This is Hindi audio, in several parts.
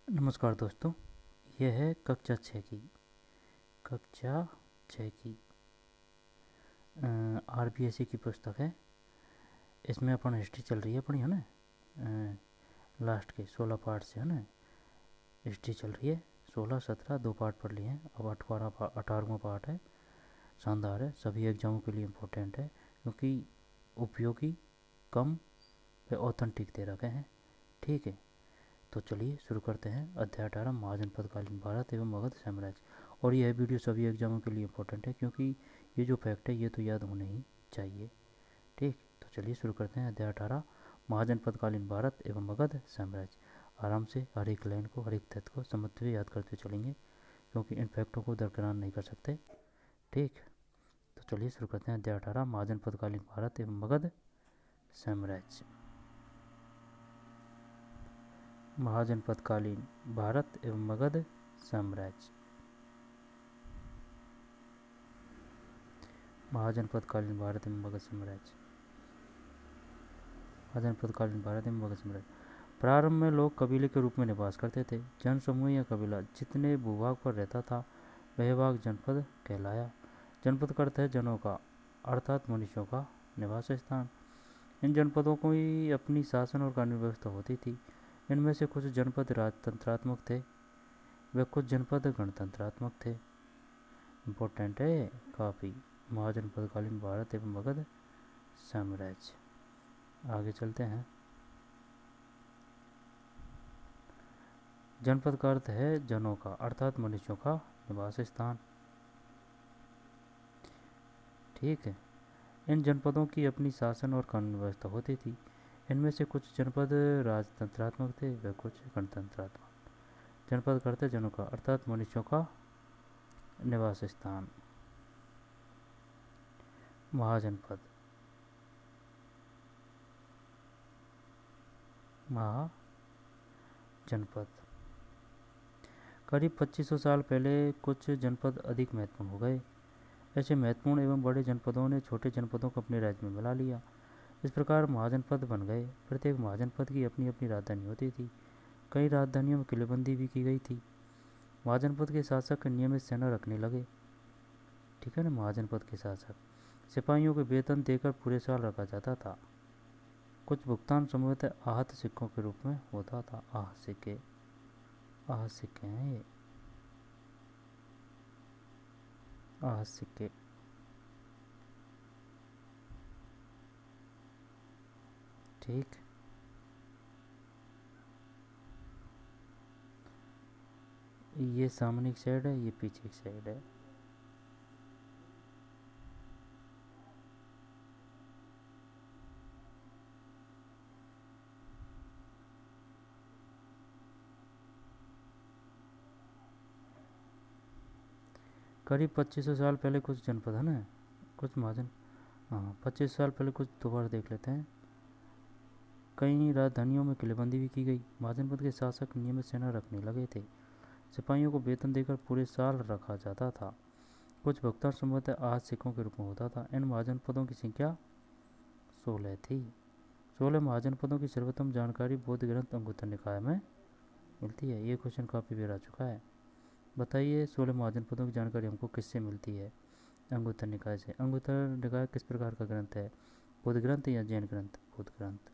नमस्कार दोस्तों। यह है कक्षा 6 की आरबीएससी की पुस्तक है। इसमें अपन हिस्ट्री चल रही है अपनी, है ना। लास्ट के 16 पार्ट से, है ना, हिस्ट्री चल रही है। 16 17 दो पार्ट पढ़ लिए हैं, अब 18वां पार्ट है। शानदार है, सभी एग्जामों के लिए इम्पोर्टेंट है क्योंकि उपयोगी, कम व ऑथेंटिक दे रखे हैं। ठीक है, तो चलिए शुरू करते हैं। अध्याय 18, महाजनपदकालीन भारत एवं मगध साम्राज्य। और यह वीडियो सभी एग्जामों के लिए इम्पोर्टेंट है क्योंकि ये जो फैक्ट है ये तो याद होने ही चाहिए। ठीक, तो चलिए शुरू करते हैं। अध्याय 18, महाजनपदकालीन भारत एवं मगध साम्राज्य। आराम से हर एक लाइन को, हर एक तथ्य को समझते हुए याद करते चलेंगे क्योंकि इन फैक्टों को दरकिनार नहीं कर सकते। ठीक, तो चलिए शुरू करते हैं। अध्याय 18, महाजनपदकालीन भारत एवं मगध साम्राज्य। महाजनपदकालीन भारत एवं मगध साम्राज्य। महाजनपदकालीन भारत एवं मगध साम्राज्य। महाजनपदकालीन भारत एवं मगध साम्राज्य। प्रारंभ में लोग कबीले के रूप में निवास करते थे। जन समूह या कबीला जितने भूभाग पर रहता था वह भाग जनपद कहलाया। जनपद का अर्थ है जनों का, अर्थात मनुष्यों का निवास स्थान। इन जनपदों को ही अपनी शासन और कानून व्यवस्था होती थी। इनमें से कुछ जनपद राजतंत्रात्मक थे व कुछ जनपद गणतंत्रात्मक थे। इम्पोर्टेंट है काफ़ी। महाजनपदकालीन भारत एवं मगध साम्राज्य। आगे चलते हैं। जनपद का अर्थ है जनों का, अर्थात मनुष्यों का निवास स्थान। ठीक है, इन जनपदों की अपनी शासन और कानून व्यवस्था होती थी। इनमें से कुछ जनपद राजतंत्रात्मक थे व कुछ गणतंत्रात्मक। जनपद का अर्थ है जनों का, अर्थात मनुष्यों का निवास स्थान। महाजनपद, महाजनपद। करीब 2500 साल पहले कुछ जनपद अधिक महत्वपूर्ण हो गए। ऐसे महत्वपूर्ण एवं बड़े जनपदों ने छोटे जनपदों को अपने राज्य में मिला लिया। इस प्रकार महाजनपद बन गए। प्रत्येक महाजनपद की अपनी अपनी राजधानी होती थी। कई राजधानियों में किलेबंदी भी की गई थी। महाजनपद के शासक नियमित सेना रखने लगे। ठीक है ना, महाजनपद के शासक सिपाहियों को वेतन देकर पूरे साल रखा जाता था। कुछ भुगतान संभवतः आहत सिक्कों के रूप में होता था। आहत सिक्के हैं ये, आहत सिक्के। ठीक, ये सामने की साइड है, ये पीछे की साइड है। करीब 2500 साल पहले कुछ जनपद है ना, कुछ महाजन, हाँ 25 साल पहले कुछ दोबारा देख लेते हैं। कई राजधानियों में किलेबंदी भी की गई। महाजनपद के शासक नियमित सेना रखने लगे थे। सिपाहियों को वेतन देकर पूरे साल रखा जाता था। कुछ भुगतान संभवतः आज सिक्कों के रूप में होता था। इन महाजनपदों की संख्या 16 थी। 16 महाजनपदों की सर्वोत्तम जानकारी बौद्ध ग्रंथ अंगुत्तर निकाय में मिलती है। ये क्वेश्चन काफ़ी बार आ चुका है। बताइए 16 महाजनपदों की जानकारी हमको किससे मिलती है? अंगुत्तर निकाय से। अंगुत्तर निकाय किस प्रकार का ग्रंथ है? बौद्ध ग्रंथ या जैन ग्रंथ? बौद्ध ग्रंथ।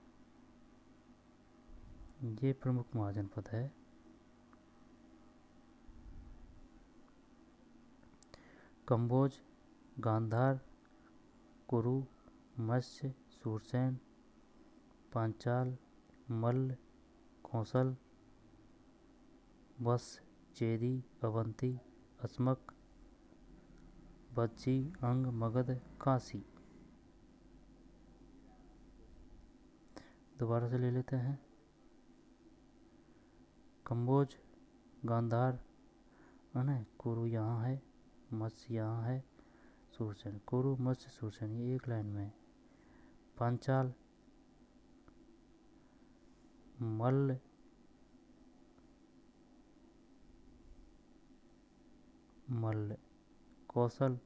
ये प्रमुख महाजनपद है। कंबोज, गांधार, कुरु, मत्स्य, सूरसेन, पांचाल, मल्ल, कौशल, वत्स, चेदी, अवंती, अस्मक, बज्जी, अंग, मगध, काशी। दोबारा से ले लेते हैं। कंबोज, गांधार, है ना, कुरु यहाँ है, मत्स्य यहाँ है, सूरसेन। कुरु, मत्स्य, सूरसेन ये एक लाइन में। पांचाल, मल्ल, कौशल,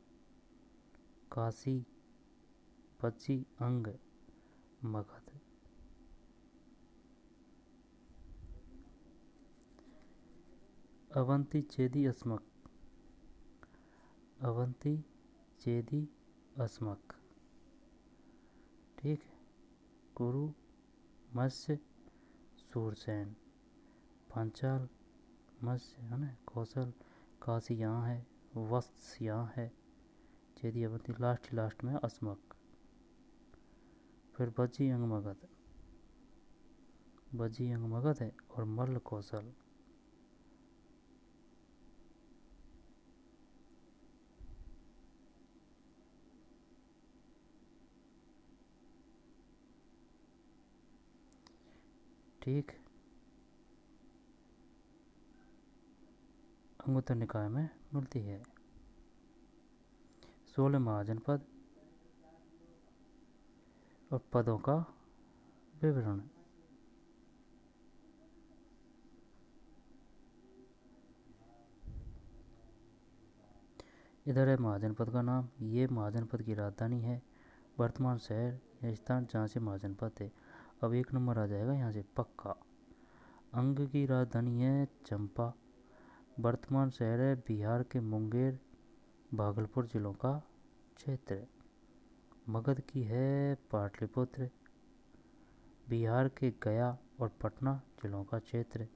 काशी, पक्षी, अंग, मगध। अवंती चेदी अस्मक, अवंती चेदी अस्मक। ठीक है। कुरु मत्स्य सूरसेन, पांचाल मत्स्य है ना कौशल, काशी यहाँ है, वत्स यहाँ है, चेदी अवंती लास्ट में अस्मक। फिर बज्जी अंग मगध, बज्जी अंग मगध है और मल्ल कौशल। ठीक। अंगुत्तर निकाय में मिलती है। 16 महाजनपद और पदों का विवरण। इधर है महाजनपद का नाम, ये महाजनपद की राजधानी है, वर्तमान शहर या स्थान जहाँ से महाजनपद थे। अब 1 नंबर आ जाएगा यहाँ से पक्का। अंग की राजधानी है चंपा, वर्तमान शहर है बिहार के मुंगेर भागलपुर जिलों का क्षेत्र। मगध की है पाटलिपुत्र, बिहार के गया और पटना जिलों का क्षेत्र।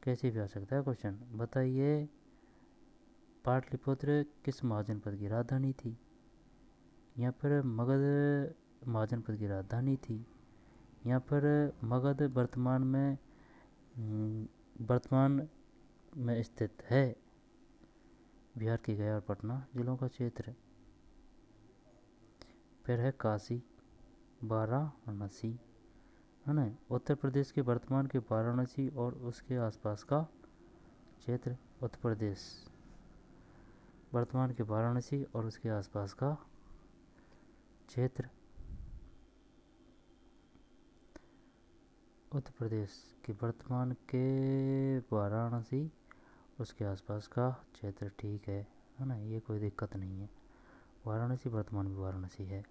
कैसे भी आ सकता है क्वेश्चन, बताइए पाटलिपुत्र किस महाजनपद की राजधानी थी? यहाँ पर मगध महाजनपद की राजधानी थी। यहाँ पर मगध वर्तमान में स्थित है, बिहार के गया और पटना जिलों का क्षेत्र। फिर है काशी, वाराणसी है ना, उत्तर प्रदेश के वर्तमान के वाराणसी और उसके आसपास का क्षेत्र। उत्तर प्रदेश वर्तमान के वाराणसी और उसके आसपास का क्षेत्र। उत्तर प्रदेश के वर्तमान के वाराणसी उसके आसपास का क्षेत्र। ठीक है ना, ये कोई दिक्कत नहीं है। वाराणसी वर्तमान में वाराणसी है,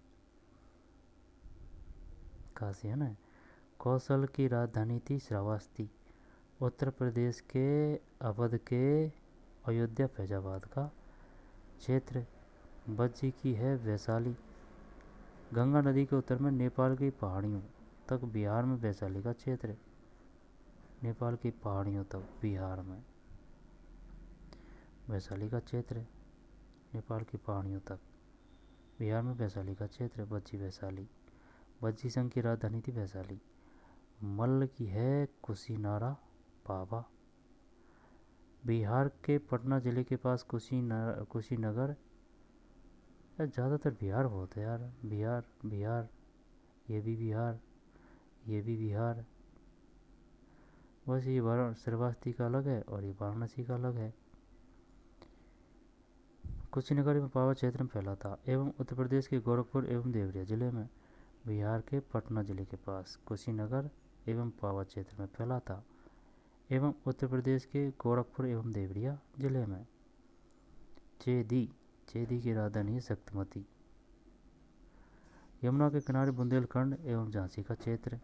काशी है ना। कौशल की राजधानी थी श्रावस्ती, उत्तर प्रदेश के अवध के अयोध्या फैजाबाद का क्षेत्र। बज्जी की है वैशाली, गंगा नदी के उत्तर में नेपाल की पहाड़ियों तक बिहार में वैशाली का क्षेत्र। नेपाल की पहाड़ियों तक बिहार में वैशाली का क्षेत्र, नेपाल की पहाड़ियों तक बिहार में वैशाली का क्षेत्र। बज्जी वैशाली, बज्जी संघ की राजधानी थी वैशाली। मल्ल की है कुशीनारा पावा, बिहार के पटना जिले के पास कुशीनगर। ज़्यादातर बिहार बहुत है यार, बिहार बिहार, ये भी बिहार, ये भी बिहार। बस ये श्रावस्ती का अलग है और ये वाराणसी का अलग है। कुशीनगर में पावा क्षेत्र में फैला था एवं उत्तर प्रदेश के गोरखपुर एवं देवरिया जिले में, बिहार के पटना जिले के पास कुशीनगर एवं पावा क्षेत्र में फैला था एवं उत्तर प्रदेश के गोरखपुर एवं देवरिया जिले में। चेदी, चेदी की राजधानी है शक्तिमती, यमुना के किनारे बुंदेलखंड एवं झांसी का क्षेत्र।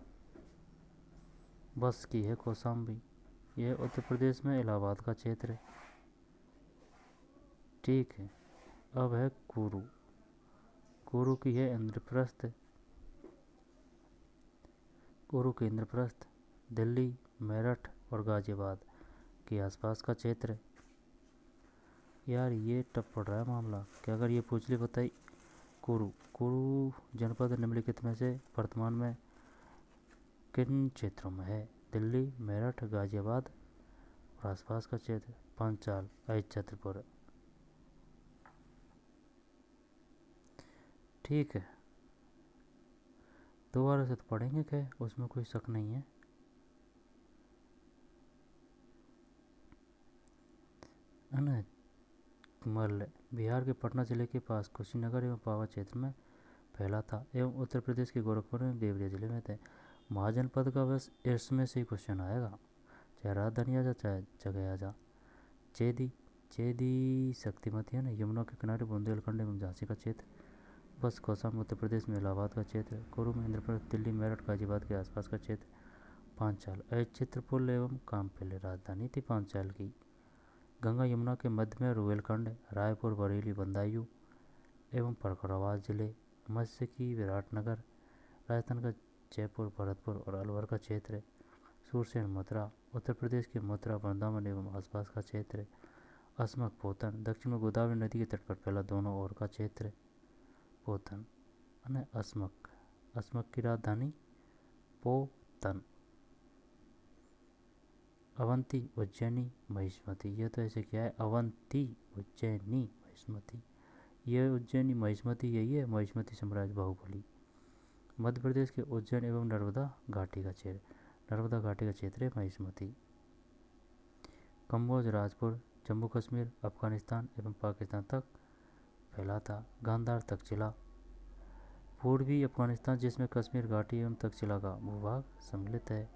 बस की है कौशाम्बी, यह उत्तर प्रदेश में इलाहाबाद का क्षेत्र। ठीक है। अब है कुरु, कुरु की है इंद्रप्रस्थ, कुरु के इंद्रप्रस्थ दिल्ली मेरठ और गाजियाबाद के आसपास का क्षेत्र। यार ये टफ पड़ रहा है मामला, कि अगर ये पूछ ले बताइए कुरु, कुरु जनपद निम्नलिखित में से वर्तमान में किन क्षेत्रों में है? दिल्ली मेरठ गाजियाबाद और आसपास का क्षेत्र। पांचाल छत्रपुर। ठीक है, दोबारा से तो पढ़ेंगे क्या, उसमें कोई शक नहीं है ना। मल्ल बिहार के पटना जिले के पास कुशीनगर एवं पावा क्षेत्र में फैला था एवं उत्तर प्रदेश के गोरखपुर एवं देवरिया जिले में थे। महाजनपद का बस इसमें से ही क्वेश्चन आएगा, चाहे राजधानी आ जा चाहे जगह आ जा। चेदी, चेदी शक्तिमती है ना, यमुना के किनारे बुंदेलखंड एवं झांसी का क्षेत्र। बस कौशाम्बी उत्तर प्रदेश में इलाहाबाद का क्षेत्र। कुरु में इंद्रप्रस्थ दिल्ली मेरठ गाजियाबाद के आसपास का क्षेत्र। पांचाल चित्रपुल एवं कामपिल राजधानी थी पांचाल की। गंगा यमुना के मध्य में रुहेलखंड, रायपुर, बरेली, बदायूं एवं फरुखाबाद जिले। मत्स्य की विराटनगर, राजस्थान का जयपुर, भरतपुर और अलवर का क्षेत्र। सूरसेन मथुरा, उत्तर प्रदेश के मथुरा, वृंदावन एवं आसपास का क्षेत्र। अस्मक पोतन, दक्षिण में गोदावरी नदी के तट पर फैला दोनों ओर का क्षेत्र। पोतन અને अस्मक की राजधानी पोतन। अवंती, उज्जैनी, महिष्मती। ये तो ऐसे क्या है, अवंती, उज्जैनी, महिष्मती। ये उज्जैनी महिष्मती यही है, महिष्मती साम्राज्य बाहुबली। मध्य प्रदेश के उज्जैन एवं नर्मदा घाटी का क्षेत्र, नर्मदा घाटी का क्षेत्र है महिष्मती। कम्बोज, राजपुर, जम्मू कश्मीर, अफगानिस्तान एवं पाकिस्तान तक फैला था। गांधार, तक्षशिला, पूर्वी अफगानिस्तान जिसमें कश्मीर घाटी एवं तक्षशिला का भूभाग सम्मिलित है।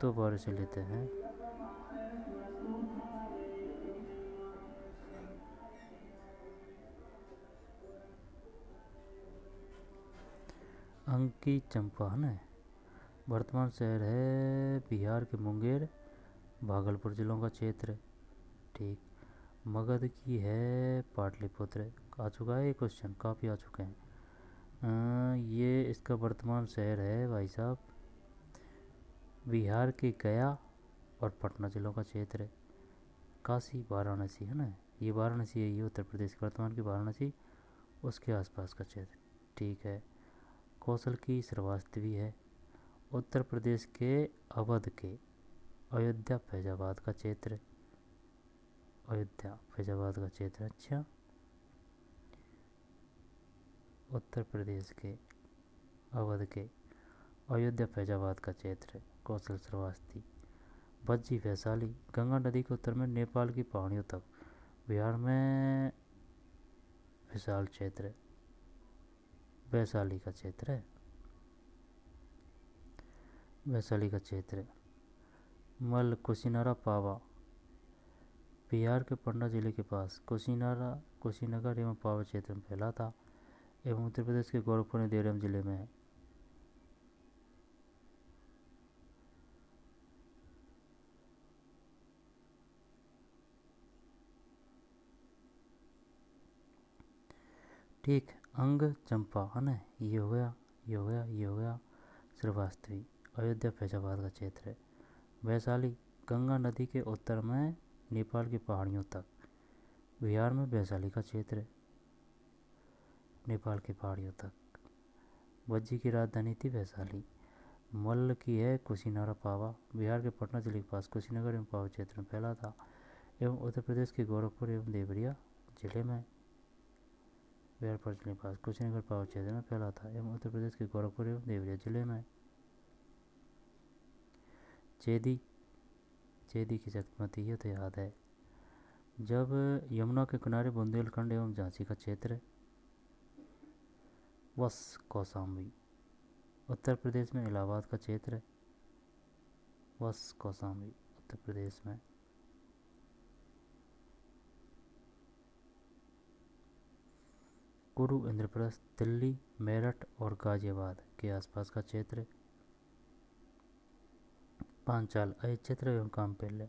तो बारे से लेते हैं। अंकी चंपा है ना, वर्तमान शहर है बिहार के मुंगेर, भागलपुर जिलों का क्षेत्र। ठीक। मगध की है पाटलिपुत्र। आ चुका है ये क्वेश्चन, काफ़ी आ चुके हैं। ये इसका वर्तमान शहर है भाई साहब बिहार के गया और पटना जिलों का क्षेत्र है। काशी, वाराणसी है ना, ये वाराणसी है, ये उत्तर प्रदेश की वर्तमान की वाराणसी, उसके आसपास का क्षेत्र। ठीक है। कौशल की श्रावस्ती है उत्तर प्रदेश के अवध के अयोध्या फैजाबाद का क्षेत्र। अयोध्या फैजाबाद का क्षेत्र। अच्छा, उत्तर प्रदेश के अवध के अयोध्या फैजाबाद का क्षेत्र कौशल श्रावस्ती। भज्जी, वैशाली, गंगा नदी के उत्तर में नेपाल की पहाड़ियों तक, बिहार में विशाल क्षेत्र, वैशाली का क्षेत्र है, वैशाली का क्षेत्र। मल, कुशीनारा, पावा, बिहार के पटना जिले के पास कुशीनारा, कुशीनगर एवं पावा क्षेत्र में फैला था एवं उत्तर प्रदेश के गोरखपुर और देवरिया जिले में है। ठीक। अंग चंपा है ना, ये हो गया, ये हो गया, ये हो गया। श्रावस्ती अयोध्या फैजाबाद का क्षेत्र है। वैशाली, गंगा नदी के उत्तर में नेपाल की पहाड़ियों तक, बिहार में वैशाली का क्षेत्र है, नेपाल की पहाड़ियों तक। भज्जी की राजधानी थी वैशाली। मल्ल की है कुशीनारा, पावा, बिहार के पटना जिले के पास कुशीनगर एवं पावा क्षेत्र में फैला था एवं उत्तर प्रदेश के गोरखपुर एवं देवरिया जिले में, बिहार पर जिले के पास कुशीनगर पावा क्षेत्र में फैला था एवं उत्तर प्रदेश के गोरखपुर एवं देवरिया जिले में। चेदी, चेदी की शक्तिमती, ये तो याद है। जब यमुना के किनारे बुंदेलखंड एवं झांसी का क्षेत्र। वस, कौशाम्बी, उत्तर प्रदेश में इलाहाबाद का क्षेत्र। वस, कौशाम्बी, उत्तर प्रदेश में। कुरु, इंद्रप्रस्थ, दिल्ली, मेरठ और गाजियाबाद के आसपास का क्षेत्र। पांचाल, अयोध्या क्षेत्र एवं कामपेल्ले।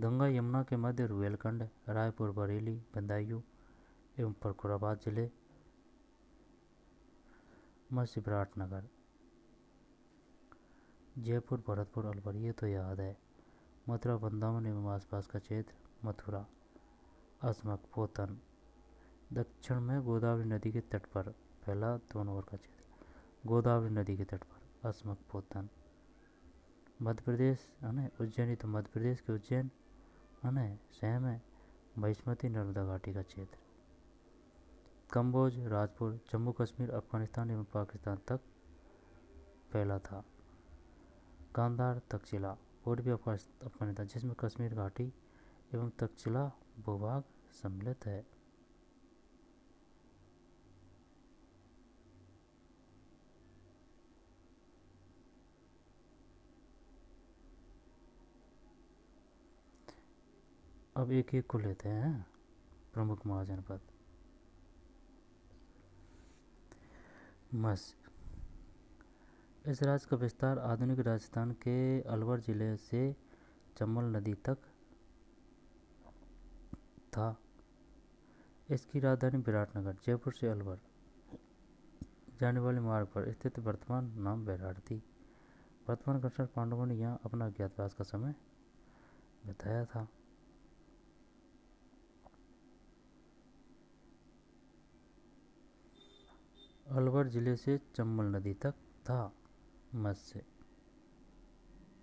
गंगा यमुना के मध्य रुहेलखंड, रायपुर, बरेली, बदायूं एवं फरुखाबाद जिले। मत्स्य विराटनगर, जयपुर, भरतपुर, अलवर, ये तो याद है। मथुरा, वृंदावन एवं आसपास का क्षेत्र, मथुरा। अस्मक पोतन, दक्षिण में गोदावरी नदी के तट पर फैला दोनों ओर का क्षेत्र, गोदावरी नदी के तट पर अस्मक पोतन। मध्य प्रदेश है ना, उज्जैनी, तो मध्य प्रदेश के उज्जैन है ना, शहर में महिष्मती नर्मदा घाटी का क्षेत्र। कम्बोज, राजपुर, जम्मू कश्मीर, अफगानिस्तान एवं पाकिस्तान तक फैला था। गांधार, तक्षशिला, पूर्वी अफगानिस्तान जिसमें कश्मीर घाटी एवं तक्षशिला भूभाग सम्मिलित है। अब एक एक को लेते हैं। प्रमुख महाजनपद। मत्स्य, इस राज्य का विस्तार आधुनिक राजस्थान के अलवर जिले से चंबल नदी तक था। इसकी राजधानी विराटनगर जयपुर से अलवर जाने वाले मार्ग पर स्थित वर्तमान नाम बेराट थी। वर्तमान अनुसार पांडवों ने यहाँ अपना अज्ञातवास का समय बिताया था। अलवर जिले से चंबल नदी तक था मत्स्य।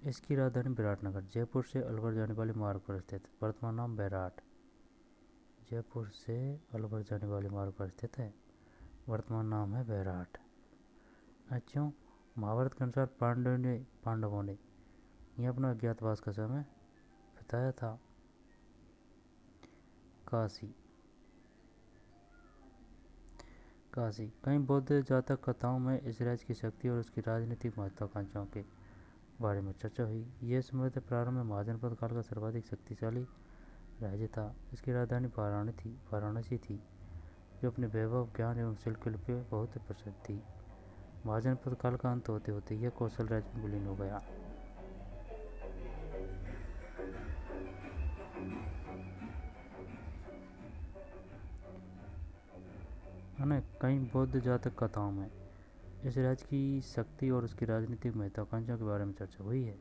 इसकी राजधानी विराटनगर जयपुर से अलवर जाने वाले मार्ग पर स्थित वर्तमान नाम बैराट। जयपुर से अलवर जाने वाले मार्ग पर स्थित है, वर्तमान नाम है बैराट। अच्छा, महाभारत के अनुसार पांडवों ने यह अपना अज्ञातवास का समय बिताया था। काशी। काशी कई बौद्ध जातक कथाओं में इस राज्य की शक्ति और उसकी राजनीतिक महत्वाकांक्षाओं के बारे में चर्चा हुई। यह संभवतः प्रारंभ में महाजनपद काल का सर्वाधिक शक्तिशाली राज्य था। इसकी राजधानी वाराणसी थी, जो अपने वैभव, ज्ञान एवं शिल्प के लिए बहुत प्रसिद्ध थी। महाजनपद काल का अंत होते होते यह कौशल राज्य में विलीन हो गया। कई बौद्ध जातक कथाओं में इस राज्य की शक्ति और उसकी राजनीतिक महत्वाकांक्षा के बारे में चर्चा हुई है।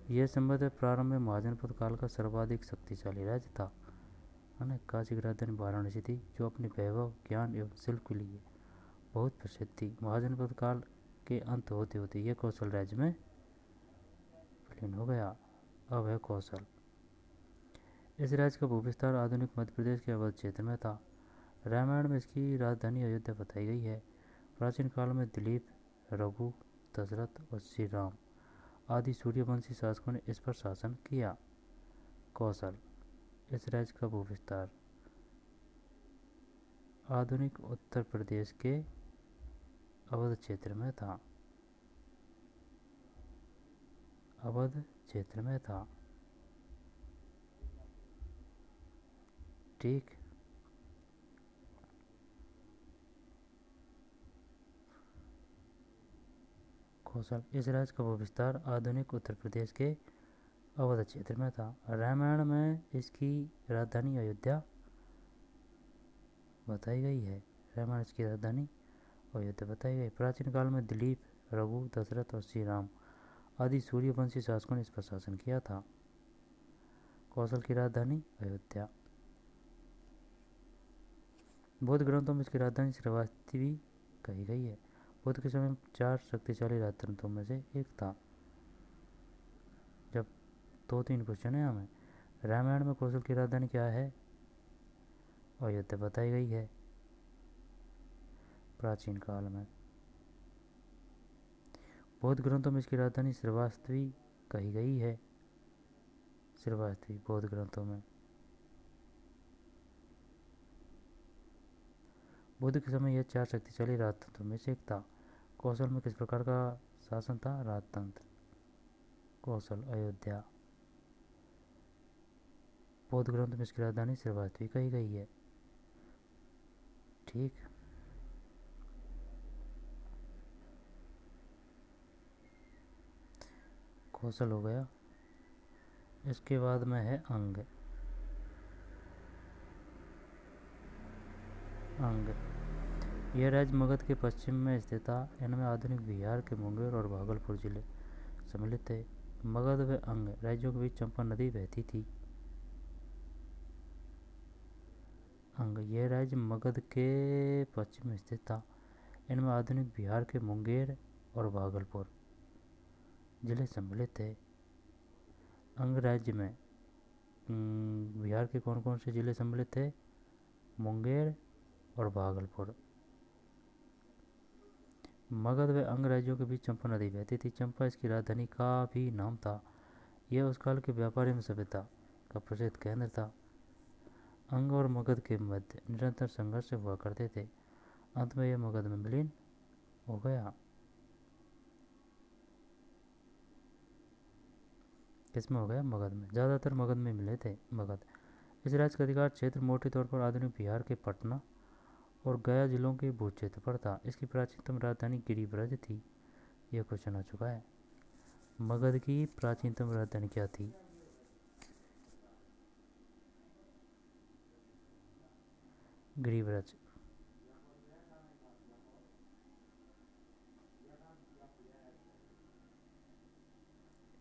यह संभवतः प्रारंभ में महाजनपद काल का सर्वाधिक शक्तिशाली राज्य था। काशी की राजधानी वाराणसी थी, जो अपने वैभव, ज्ञान एवं शिल्प के लिए बहुत प्रसिद्ध थी। महाजनपद काल के अंत होते होते यह कौशल राज्य में विलीन हो गया। अब है कौशल। इस राज्य का भूविस्तार आधुनिक मध्य प्रदेश के अवध क्षेत्र में था। रामायण में इसकी राजधानी अयोध्या बताई गई है। प्राचीन काल में दिलीप, रघु, दशरथ और श्री राम आदि सूर्यवंशी शासकों ने इस पर शासन किया। कौशल। इस राज्य का भूविस्तार आधुनिक उत्तर प्रदेश के अवध क्षेत्र में था। अवध क्षेत्र में था। ठीक। कौशल। इस राज्य का विस्तार आधुनिक उत्तर प्रदेश के अवध क्षेत्र में था। रामायण में इसकी राजधानी अयोध्या बताई गई है। रामायण इसकी राजधानी अयोध्या बताई गई। प्राचीन काल में दिलीप, रघु, दशरथ और श्री राम आदि सूर्यवंशी शासकों ने इस पर शासन किया था। कौशल की राजधानी अयोध्या। बौद्ध ग्रंथों में इसकी राजधानी श्रावस्ती कही गई है। बुद्ध के समय 4 शक्तिशाली राजतंत्रों में से एक था। जब 2-3 क्वेश्चन है हमें। रामायण में कौशल की राजधानी क्या है? अयोध्या बताई गई है प्राचीन काल में। बौद्ध ग्रंथों में इसकी राजधानी श्रावस्ती कही गई है। श्रावस्ती बौद्ध ग्रंथों में। बुद्ध के समय यह 4 शक्तिशाली राजतंत्रों में से एक था। कौशल में किस प्रकार का शासन था? राजतंत्र। कौशल अयोध्या। बौद्ध ग्रंथ में इसकी राजधानी श्रावस्ती कही गई है। ठीक। कौशल हो गया। इसके बाद में है अंग। अंग। यह राज्य मगध के पश्चिम में स्थित था। इनमें आधुनिक बिहार के मुंगेर और भागलपुर जिले सम्मिलित थे। मगध व अंग राज्यों के बीच चंपा नदी बहती थी। अंग। यह राज्य मगध के पश्चिम में स्थित था। इनमें आधुनिक बिहार के मुंगेर और भागलपुर जिले सम्मिलित थे। अंग राज्य में बिहार के कौन कौन से जिले सम्मिलित थे? मुंगेर और भागलपुर। मगध व अंग राज्यों के बीच चंपा नदी बहती थी। चंपा इसकी राजधानी का भी नाम था। यह उस काल के व्यापार एवं सभ्यता का प्रसिद्ध केंद्र था। अंग और मगध के मध्य निरंतर संघर्ष हुआ करते थे। अंत में यह मगध में विलीन हो गया। किसमें हो गया? मगध में। ज़्यादातर मगध में मिले थे। मगध। इस राज्य का अधिकार क्षेत्र मोटे तौर पर आधुनिक बिहार के पटना और गया जिलों के भू क्षेत्र पर था। इसकी प्राचीनतम राजधानी गिरिब्रज थी। यह क्वेश्चन आ चुका है। मगध की प्राचीनतम राजधानी क्या थी? गिरिव्रज।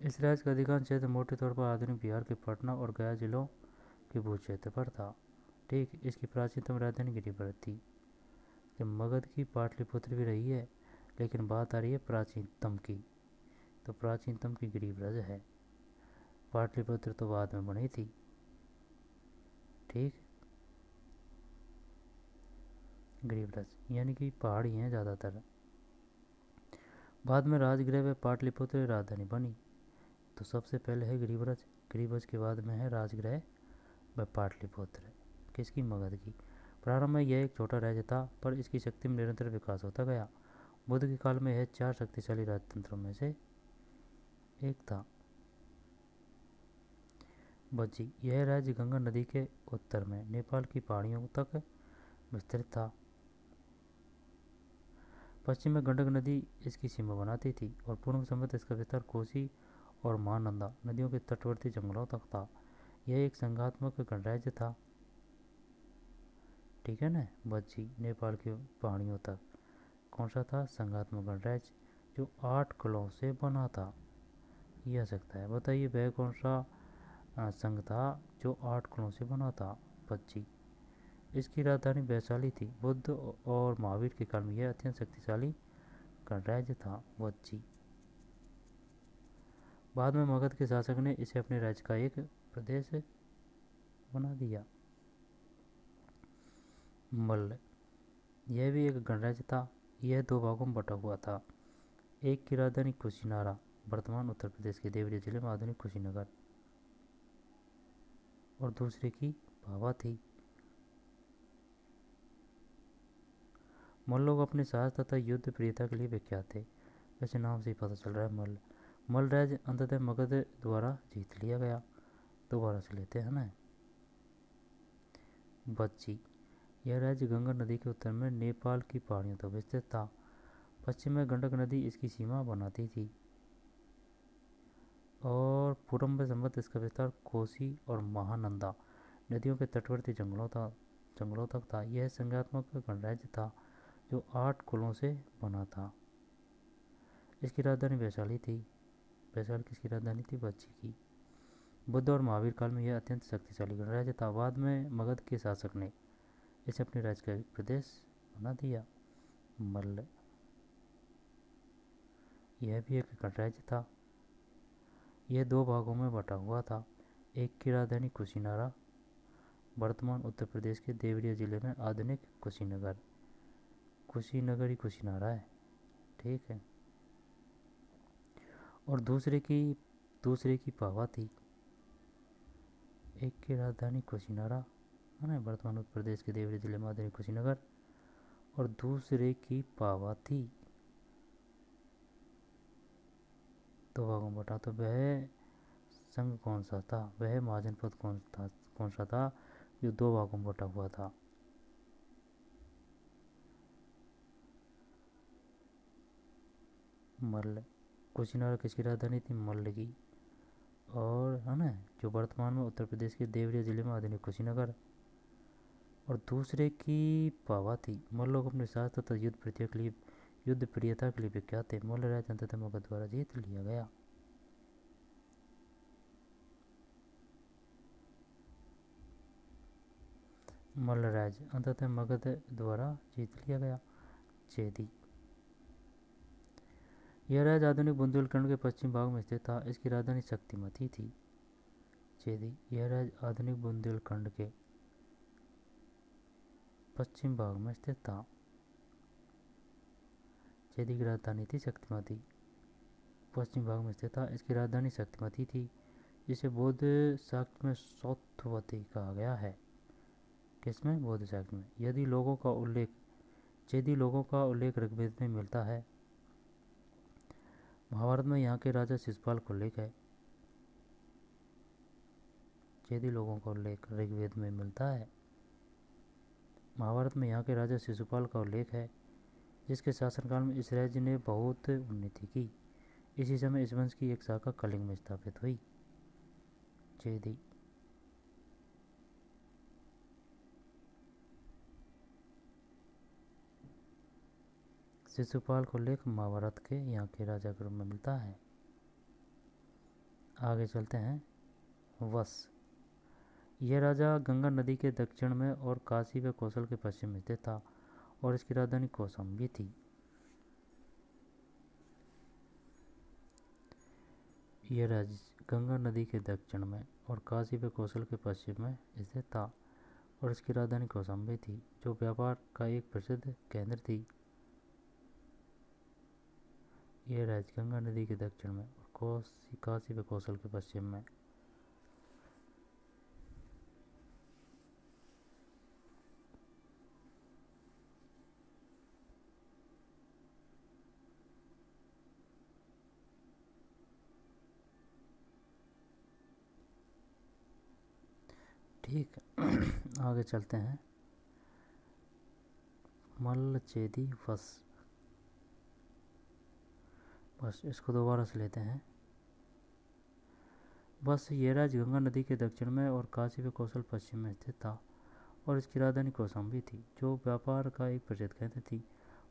इस राज्य का अधिकांश क्षेत्र मोटे तौर पर आधुनिक बिहार के पटना और गया जिलों के भू क्षेत्र पर था। ठीक, इसकी प्राचीनतम राजधानी गिरिव्रज थी। जब मगध की पाटलिपुत्र भी रही है, लेकिन बात आ रही है प्राचीनतम की, तो प्राचीनतम की गिरिव्रज है। पाटलिपुत्र तो बाद में बनी थी। ठीक, गिरिव्रज यानी कि पहाड़ी हैं ज़्यादातर। बाद में राजगृह व पाटलिपुत्र राजधानी बनी। तो सबसे पहले है गिरिव्रज, गिरिव्रज के बाद में है राजगृह व पाटलिपुत्र। किसकी? मगध की। प्रारंभ में यह एक छोटा राज्य था, पर इसकी शक्ति में निरंतर विकास होता गया। बुद्ध के काल में यह 4 शक्तिशाली राजतंत्रों में से एक था। बज्जी, यह राज्य गंगा नदी के उत्तर में नेपाल की पहाड़ियों तक विस्तृत था। पश्चिम में गंडक नदी इसकी सीमा बनाती थी और पूर्व समेत इसका विस्तार कोसी और महानंदा नदियों के तटवर्ती जंगलों तक था। यह एक संघात्मक गणराज्य था। ठीक है ना बच्ची, नेपाल की पहाड़ियों तक कौन सा था? संघात्मक गणराज्य, जो 8 कुलों से बना था। यह आ सकता है, बताइए वह कौन सा संघ था जो 8 कुलों से बना था? बच्ची, इसकी राजधानी वैशाली थी। बुद्ध और महावीर के काल में यह अत्यंत शक्तिशाली गणराज्य था। बच्ची, बाद में मगध के शासक ने इसे अपने राज्य का एक प्रदेश बना दिया। मल्ल, यह भी एक गणराज्य था। यह 2 भागों में बटा हुआ था। एक की राजधानी कुशीनारा, वर्तमान उत्तर प्रदेश के देवरिया जिले में आधुनिक कुशीनगर, और दूसरे की भावा थी। मल्ल लोग अपने साहस तथा युद्ध प्रियता के लिए विख्यात थे। वैसे नाम से ही पता चल रहा है मल्ल। मल्ल राज्य अंततः मगध द्वारा जीत लिया गया। दोबारा से लेते हैं ना। बच्ची, यह राज्य गंगा नदी के उत्तर में नेपाल की पहाड़ियों तक विस्तृत था। पश्चिम में गंडक नदी इसकी सीमा बनाती थी और पूर्व में संबंध इसका विस्तार कोसी और महानंदा नदियों के तटवर्ती जंगलों तक था। यह संघात्मक गणराज्य था जो 8 कुलों से बना था। इसकी राजधानी वैशाली थी। वैशाली किसकी राजधानी थी? बच्ची की। बुद्ध और महावीर काल में यह अत्यंत शक्तिशाली गणराज्य था। बाद में मगध के शासक ने इसे अपने राज्य का एक प्रदेश बना दिया। मल्ल, यह भी एक गणराज्य था। यह 2 भागों में बटा हुआ था। एक की राजधानी कुशीनारा, वर्तमान उत्तर प्रदेश के देवरिया जिले में आधुनिक कुशीनगर। कुशीनगर ही कुशीनारा है। ठीक है। और दूसरे की पावा थी। एक की राजधानी कुशीनारा है ना, वर्तमान उत्तर प्रदेश के देवरिया जिले में आधुनिक कुशीनगर, और दूसरे की पावा थी। 2 भागों में बटा। तो वह संघ कौन सा था? वह महाजनपद कौन सा था जो 2 भागों में बटा हुआ था? मल्ल। कुशीनगर किसकी राजधानी थी? मल्ल की। और है ना, जो वर्तमान में उत्तर प्रदेश के देवरिया जिले में आधुनिक कुशीनगर, और दूसरे की पावा थी। मल्ल लोग अपने साहस तथा युद्ध प्रियता के लिए विख्यात थे। मल्ल राज्य अंततः मगध द्वारा जीत लिया गया। मल्ल राज्य अंततः मगध द्वारा जीत लिया गया। चेदी, यह राज्य आधुनिक बुंदेलखंड के पश्चिम भाग में स्थित था। इसकी राजधानी शक्तिमती थी। चेदी, यह राज्य आधुनिक बुंदेलखंड के पश्चिम भाग में स्थित था। चेदी की राजधानी थी शक्तिमती, पश्चिम भाग में स्थित था। इसकी राजधानी शक्तिमती थी, जिसे बौद्ध शाक्त में सौत्वती कहा गया है। किसमें? बौद्ध शाक्त में। चेदी लोगों का उल्लेख ऋग्वेद में मिलता है। महाभारत में यहाँ के राजा शिशुपाल का उल्लेख है। चेदी लोगों का उल्लेख ऋग्वेद में मिलता है। महाभारत में यहाँ के राजा शिशुपाल का उल्लेख है, जिसके शासनकाल में इस राज्य ने बहुत उन्नति की। इसी समय इस वंश की एक शाखा कलिंग में स्थापित हुई। चेदी, शिशुपाल को उल्लेख महाभारत के यहाँ के राजा के रूप में मिलता है। आगे चलते हैं। वश, यह राजा गंगा नदी के दक्षिण में और काशी व कौशल के पश्चिम में स्थित था और इसकी राजधानी कौशाम्बी थी। यह राज्य गंगा नदी के दक्षिण में और काशी व कौशल के पश्चिम में स्थित था और इसकी राजधानी कौशाम्बी थी, जो व्यापार का एक प्रसिद्ध केंद्र थी। यह राज्य गंगा नदी के दक्षिण में और काशी व कौशल के पश्चिम में। ठीक आगे चलते हैं। मल्लचेदी वश, बस इसको दोबारा से लेते हैं। बस ये राज्य गंगा नदी के दक्षिण में और काशी व कौशल पश्चिम में स्थित था और इसकी राजधानी कौशाम्बी थी, जो व्यापार का एक प्रसिद्ध केंद्र थी।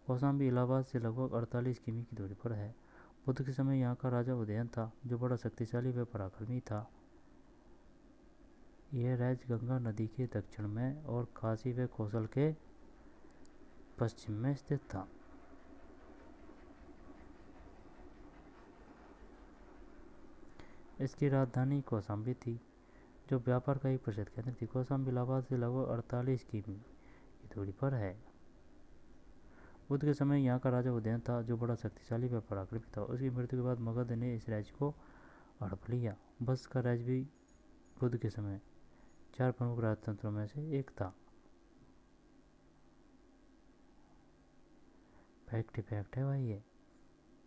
कौशाम्बी इलाहाबाद से लगभग 48 किमी की दूरी पर है। बुद्ध के समय यहाँ का राजा उदयन था, जो बड़ा शक्तिशाली व पराक्रमी था। यह राज्य गंगा नदी के दक्षिण में और काशी व कौशल के पश्चिम में स्थित था। इसकी राजधानी कौशाम्बी थी, जो व्यापार का एक प्रसिद्ध केंद्र थी। कौशाम्बी इलाहाबाद से लगभग 48 किमी की दूरी पर है। बुद्ध के समय यहाँ का राजा उदयन था, जो बड़ा शक्तिशाली व पराक्रमी था। उसकी मृत्यु के बाद मगध ने इस राज्य को हड़प लिया। बस का राज्य भी बुद्ध के समय 4 प्रमुख राजतंत्रों में से एक था। फैक्ट है भाई ये।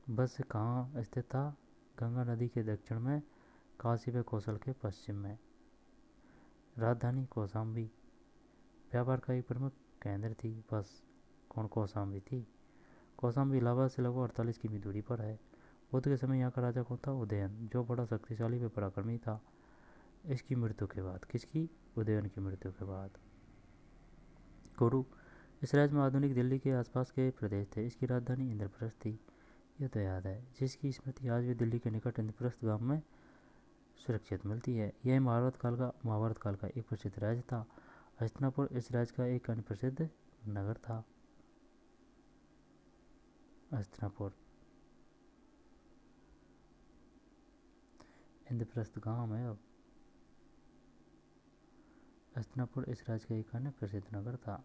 बस कहाँ स्थित था? गंगा नदी के दक्षिण में, काशी व कौशल के पश्चिम में। राजधानी कौशाम्बी, व्यापार का एक प्रमुख केंद्र थी। बस कौन? कौशाम्बी थी। कौशाम्बी इलाहाबाद से लगभग 48 किमी दूरी पर है। बुद्ध के समय यहाँ का राजा कौन था? उदयन, जो बड़ा शक्तिशाली व पराक्रमी था। इसकी मृत्यु के बाद, किसकी? उदयन की मृत्यु के बाद। कुरु, इस राज्य में आधुनिक दिल्ली के आसपास के प्रदेश थे। इसकी राजधानी इंद्रप्रस्थ थी, यह तो याद है, जिसकी स्मृति आज भी दिल्ली के निकट इंद्रप्रस्थ गांव में सुरक्षित मिलती है। यह महाभारत काल का एक प्रसिद्ध राज्य था। हस्तिनापुर इस राज्य का एक अन्य प्रसिद्ध नगर था। हस्तिनापुर इंद्रप्रस्थ गांव में। अब हस्तिनापुर इस राज्य का एक अन्य प्रसिद्ध नगर था।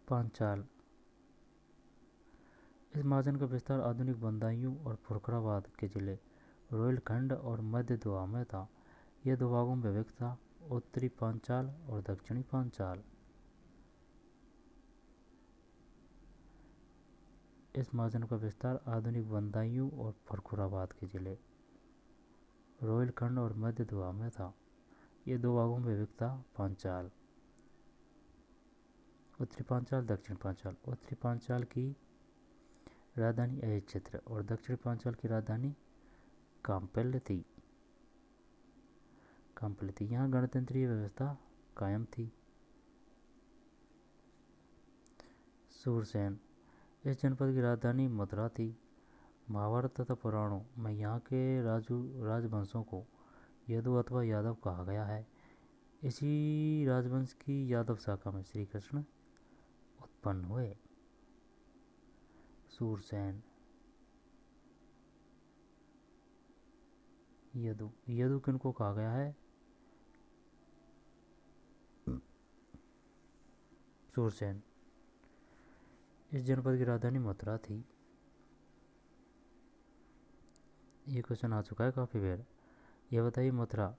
पांचाल, इस महाजन का विस्तार आधुनिक बदायूं और फुरखराबाद के जिले रोहिलखंड और मध्य दोआ में था। यह 2 भागों में विभक्त था, उत्तरी पांचाल और दक्षिणी पांचाल। इस महाजन का विस्तार आधुनिक बदायूं और फुरखराबाद के जिले रोहिलखंड और मध्य दोआ में था। यह 2 भागों में विभक्त था। पांचाल, उत्तरी पांचाल, दक्षिण पांचाल। उत्तरी पांचाल की राजधानी अहिर क्षेत्र और दक्षिणी पांचाल की राजधानी काम्पेल थी। यहाँ गणतंत्रीय व्यवस्था कायम थी। सूरसेन, इस जनपद की राजधानी मथुरा थी। महाभारत तथा पुराणों में यहाँ के राजवंशों को यदु अथवा यादव कहा गया है। इसी राजवंश की यादव शाखा में श्री कृष्ण उत्पन्न हुए। सूरसेन, यदु किनको कहा गया है? सूरसेन। इस जनपद की राजधानी मथुरा थी। ये क्वेश्चन आ चुका है काफ़ी बार। यह बताइए मथुरा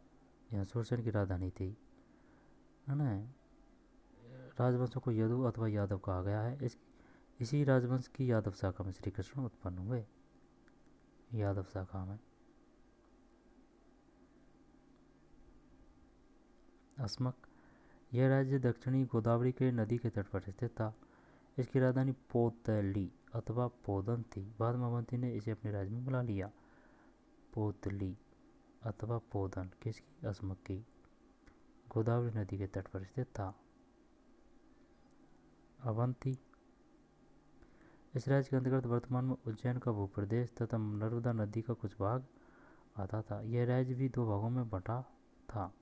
यहाँ सूरसेन की राजधानी थी, है ना। राजवंशों को यदु अथवा यादव कहा गया है। इसी राजवंश की यादव शाखा में श्री कृष्ण उत्पन्न हुए। यादव शाखा में। अस्मक, यह राज्य दक्षिणी गोदावरी के नदी के तट पर स्थित था। इसकी राजधानी पोतली अथवा पोदन थी। बाद में अवंती ने इसे अपने राज्य में बुला लिया। पोतली अथवा पोदन किसकी? अस्मक की। गोदावरी नदी के तट पर स्थित था। अवंती इस राज्य के अंतर्गत वर्तमान में उज्जैन का भूप्रदेश तथा नर्मदा नदी का कुछ भाग आता था। यह राज्य भी 2 भागों में बंटा था।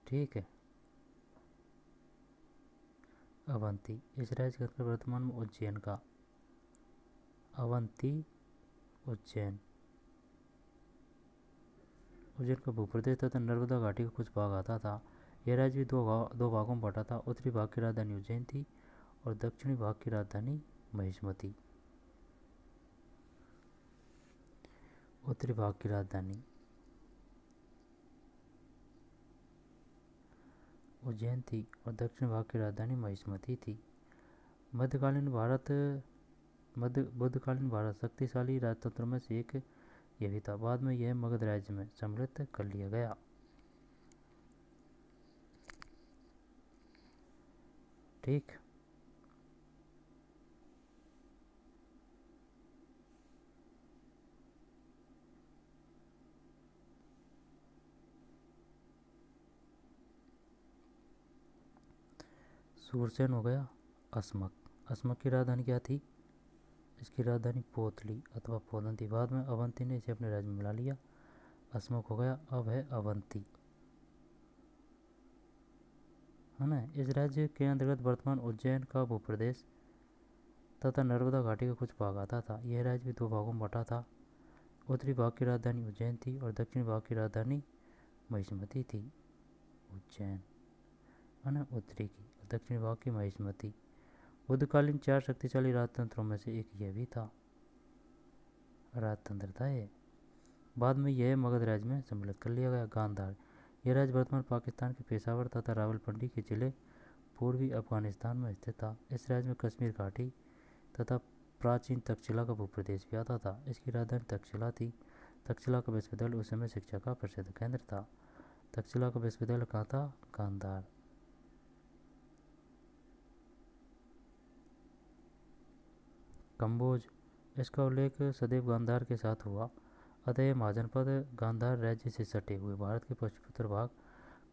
ठीक है। अवंती इस राज्य के अंतर्गत वर्तमान में उज्जैन का अवंती उज्जैन का भूप्रदेश तथा नर्मदा घाटी का कुछ भाग आता था। यह राज्य भी दो भागों में बंटा था। उत्तरी भाग की राजधानी उज्जैन थी और दक्षिणी भाग की राजधानी महिष्मती। उत्तरी भाग की राजधानी उज्जैन थी और दक्षिण भाग की राजधानी महिष्मती थी। मध्यकालीन भारत शक्तिशाली राजतंत्रों में से एक यह भी था। बाद में यह मगध राज्य में सम्मिलित कर लिया गया। ठीक। सूरसेन हो गया। अस्मक की राजधानी क्या थी? इसकी राजधानी पोतली अथवा पोदन थी। बाद में अवंती ने इसे अपने राज्य में मिला लिया। अस्मक हो गया, अब है अवंती, है ना। इस राज्य के अंतर्गत वर्तमान उज्जैन का भूप्रदेश तथा नर्मदा घाटी का कुछ भाग आता था। यह राज्य भी 2 भागों में बंटा था। उत्तरी भाग की राजधानी उज्जैन थी और दक्षिणी भाग की राजधानी महिष्मती थी। उज्जैन, है ना, उत्तरी की, दक्षिणी भाग की महिष्मती। बुद्धकालीन 4 शक्तिशाली राजतंत्रों में से एक यह भी था। राजतंत्र था ये। बाद में यह मगध राज्य में सम्मिलित कर लिया गया। गांधार यह राज्य वर्तमान पाकिस्तान के पेशावर तथा रावलपिंडी के जिले पूर्वी अफगानिस्तान में स्थित था। इस राज्य में कश्मीर घाटी तथा प्राचीन तक्षशिला का भूप्रदेश भी आता था। इसकी राजधानी तक्षशिला थी। तक्षशिला का विश्वविद्यालय उस समय शिक्षा का प्रसिद्ध केंद्र था। तक्षशिला का विश्वविद्यालय कहाँ था? गांधार। कंबोज इसका उल्लेख सदैव गांधार के साथ हुआ। अतः यह महाजनपद गांधार राज्य से सटे हुए भारत के पश्चिमोत्तर भाग,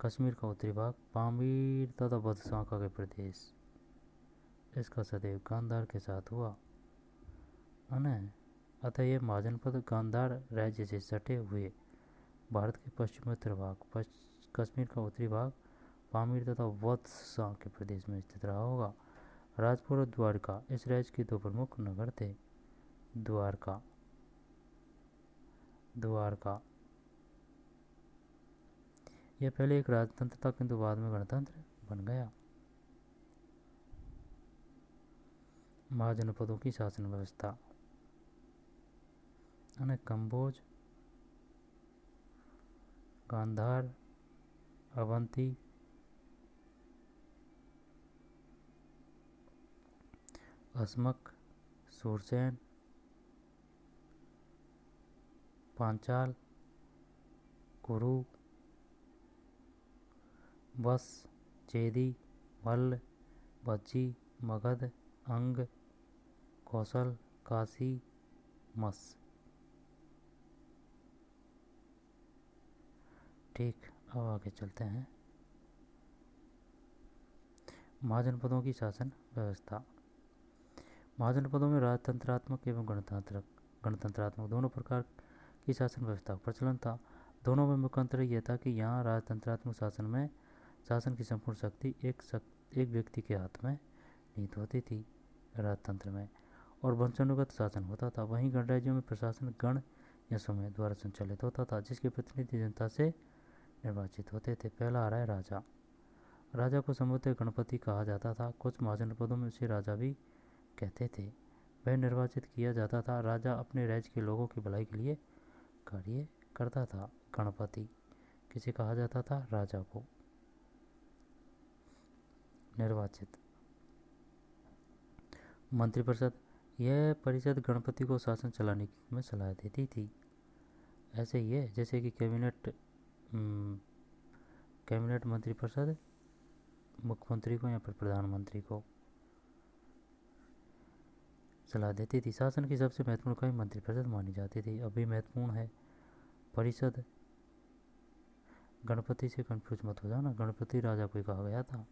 कश्मीर का उत्तरी भाग, पामीर तथा बदशाखा के प्रदेश, इसका सदैव गांधार के साथ हुआ, है ना। अतः यह महाजनपद गांधार राज्य से सटे हुए भारत के पश्चिमोत्तर भाग, कश्मीर का उत्तरी भाग, पामीर तथा वत्सा के प्रदेश में स्थित रहा होगा। राजपुर और द्वारका इस राज्य के 2 प्रमुख नगर थे। द्वारका यह पहले एक राजतंत्र था किंतु बाद में गणतंत्र बन गया। महाजनपदों की शासन व्यवस्था, है ना। कंबोज, गांधार, अवंती, अस्मक, सूरसेन, पांचाल, कुरु, बस, चेदी, मल्ल, बज्जी, मगध, अंग, कौशल, काशी, मस। ठीक, अब आगे चलते हैं। महाजनपदों की शासन व्यवस्था। महाजनपदों में राजतंत्रात्मक एवं गणतंत्रात्मक दोनों प्रकार की शासन व्यवस्था का प्रचलन था। दोनों में मुख्य अंतर यह था कि यहाँ राजतंत्रात्मक शासन में शासन की संपूर्ण शक्ति एक व्यक्ति के हाथ में निहित होती थी राजतंत्र में, और वंशानुगत शासन होता था। वहीं गणराज्यों में प्रशासन गण या समूह द्वारा संचालित होता था, जिसके प्रतिनिधि जनता से निर्वाचित होते थे। पहला आ रहा है राजा। राजा को संभवतः गणपति कहा जाता था। कुछ महाजनपदों में उसे राजा भी कहते थे। वह निर्वाचित किया जाता था। राजा अपने राज्य के लोगों की भलाई के लिए कार्य करता था। गणपति किसे कहा जाता था? राजा को। निर्वाचित। मंत्रिपरिषद यह परिषद गणपति को शासन चलाने में सलाह देती थी। ऐसे ही है जैसे कि कैबिनेट मंत्रिपरिषद मुख्यमंत्री को या फिर प्रधानमंत्री को सलाह देती थी। शासन की सबसे महत्वपूर्ण इकाई मंत्रिपरिषद मानी जाती थी। अभी महत्वपूर्ण है परिषद। गणपति से कंफ्यूज मत हो जाना, गणपति राजा को कहा गया था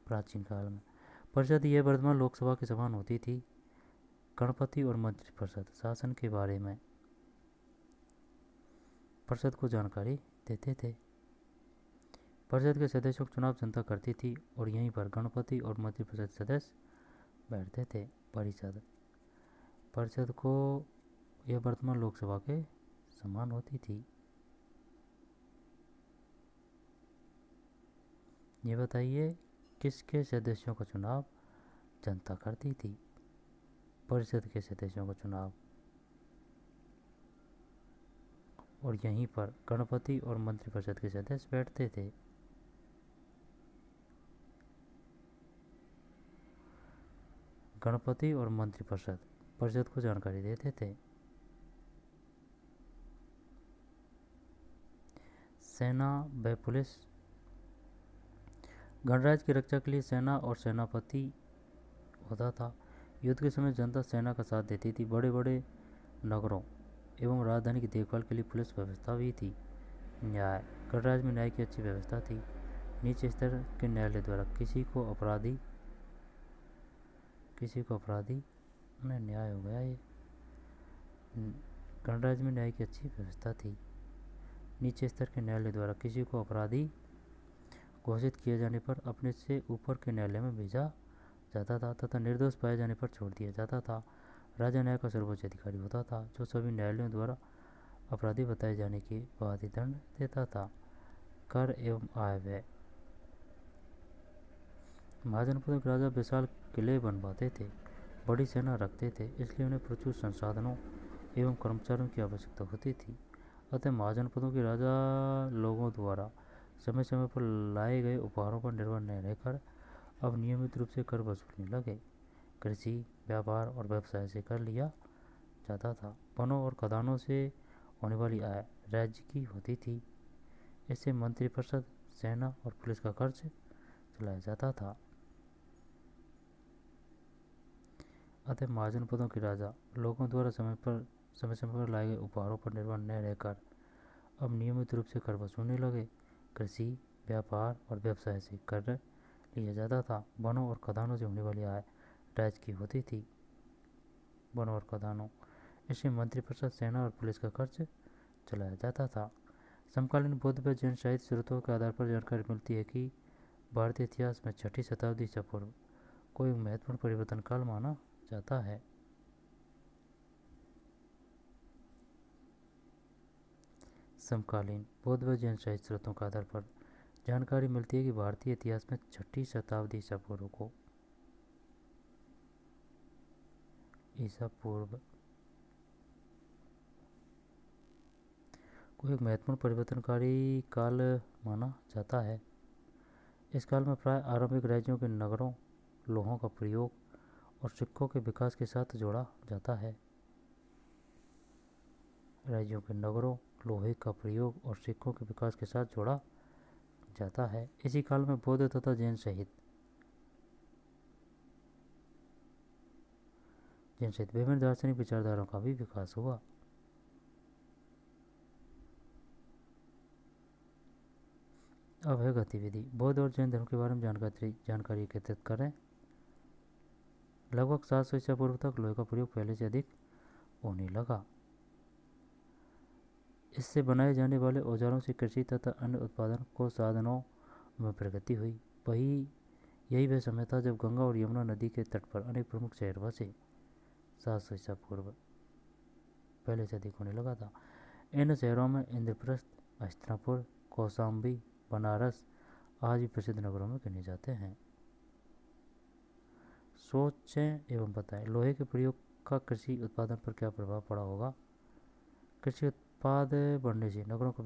प्राचीन काल में। परिषद यह वर्तमान लोकसभा के समान होती थी। गणपति और मंत्रिपरिषद शासन के बारे में परिषद को जानकारी देते थे। परिषद के सदस्यों का चुनाव जनता करती थी और यहीं पर गणपति और मंत्रिपरिषद सदस्य बैठते थे। परिषद को यह वर्तमान लोकसभा के समान होती थी। ये बताइए किसके सदस्यों का चुनाव जनता करती थी? परिषद के सदस्यों का चुनाव, और यहीं पर गणपति और मंत्रिपरिषद के सदस्य बैठते थे। गणपति और मंत्रिपरिषद परिषद को जानकारी देते थे। सेना व पुलिस। गणराज्य की रक्षा के लिए सेना और सेनापति होता था। युद्ध के समय जनता सेना का साथ देती थी। बड़े बड़े नगरों एवं राजधानी की देखभाल के लिए पुलिस व्यवस्था भी थी। न्याय। गणराज्य में न्याय की अच्छी व्यवस्था थी। नीचे स्तर के न्यायालय द्वारा किसी को अपराधी नहीं, न्याय हो गया ये। गणराज्य में न्याय की अच्छी व्यवस्था थी। नीचे स्तर के न्यायालय द्वारा किसी को अपराधी घोषित किए जाने पर अपने से ऊपर के न्यायालय में भेजा जाता था तथा निर्दोष पाए जाने पर छोड़ दिया जाता था। राजा न्याय का सर्वोच्च अधिकारी होता था जो सभी न्यायालयों द्वारा अपराधी बताए जाने के बाद ही दंड देता था। कर एवं आय व्यय। महाजनपदों के राजा विशाल किले बनवाते थे, बड़ी सेना रखते थे, इसलिए उन्हें प्रचुर संसाधनों एवं कर्मचारियों की आवश्यकता होती थी। अतः महाजनपदों के राजा लोगों द्वारा समय समय पर लाए गए उपहारों पर निर्भर न रहकर अब नियमित रूप से कर वसूलने लगे। कृषि, व्यापार और व्यवसाय से कर लिया जाता था। वनों और खदानों से होने वाली आय राज्य की होती थी। इससे मंत्रिपरिषद, सेना और पुलिस का खर्च चलाया जाता था। अतः महाजनपदों के राजा लोगों द्वारा समय समय पर लाए गए उपहारों पर निर्भर न रहकर अब नियमित रूप से कर वसूलने लगे। कृषि, व्यापार और व्यवसाय से कर लिया जाता था। वनों और खदानों से होने वाली आय राज्य की होती थी। वनों और खदानों, इससे मंत्रिपरिषद, सेना और पुलिस का खर्च चलाया जाता था। समकालीन बौद्ध व जैन साहित्य स्रोतों के आधार पर जानकारी मिलती है कि भारतीय इतिहास में 6ठी शताब्दी से पूर्व को एक महत्वपूर्ण परिवर्तन काल माना जाता है। समकालीन बौद्ध व जैन साहित्य स्रोतों के आधार पर जानकारी मिलती है कि भारतीय इतिहास में 6ठी शताब्दी ईसा पूर्व को एक महत्वपूर्ण परिवर्तनकारी काल माना जाता है। इस काल में प्राय आरंभिक राज्यों के नगरों, लोहों का प्रयोग और सिक्कों के विकास के साथ जोड़ा जाता है। राज्यों के नगरों, लोहे का प्रयोग और सिक्कों के विकास के साथ जोड़ा जाता है। इसी काल में बौद्ध तथा जैन सहित विभिन्न दार्शनिक विचारधाराओं का भी विकास हुआ। अब है गतिविधि। बौद्ध और जैन धर्म के बारे में जानकारी एकत्रित करें। लगभग 700 ईसा पूर्व तक लोहे का प्रयोग पहले से अधिक होने लगा। इससे बनाए जाने वाले औजारों से कृषि तथा अन्य उत्पादन को साधनों में प्रगति हुई। यही वह समय था जब गंगा और यमुना नदी के तट पर अनेक प्रमुख शहर बसे। 700 ईसा पूर्व पहले से अधिक होने लगा था। इन शहरों में इंद्रप्रस्थ, हस्तिनापुर, कौशाम्बी, बनारस आज भी प्रसिद्ध नगरों में गिने जाते हैं। सोचें एवं बताएं, लोहे के प्रयोग का कृषि उत्पादन पर क्या प्रभाव पड़ा होगा? कृषि उत्पाद बढ़ने से नगरों का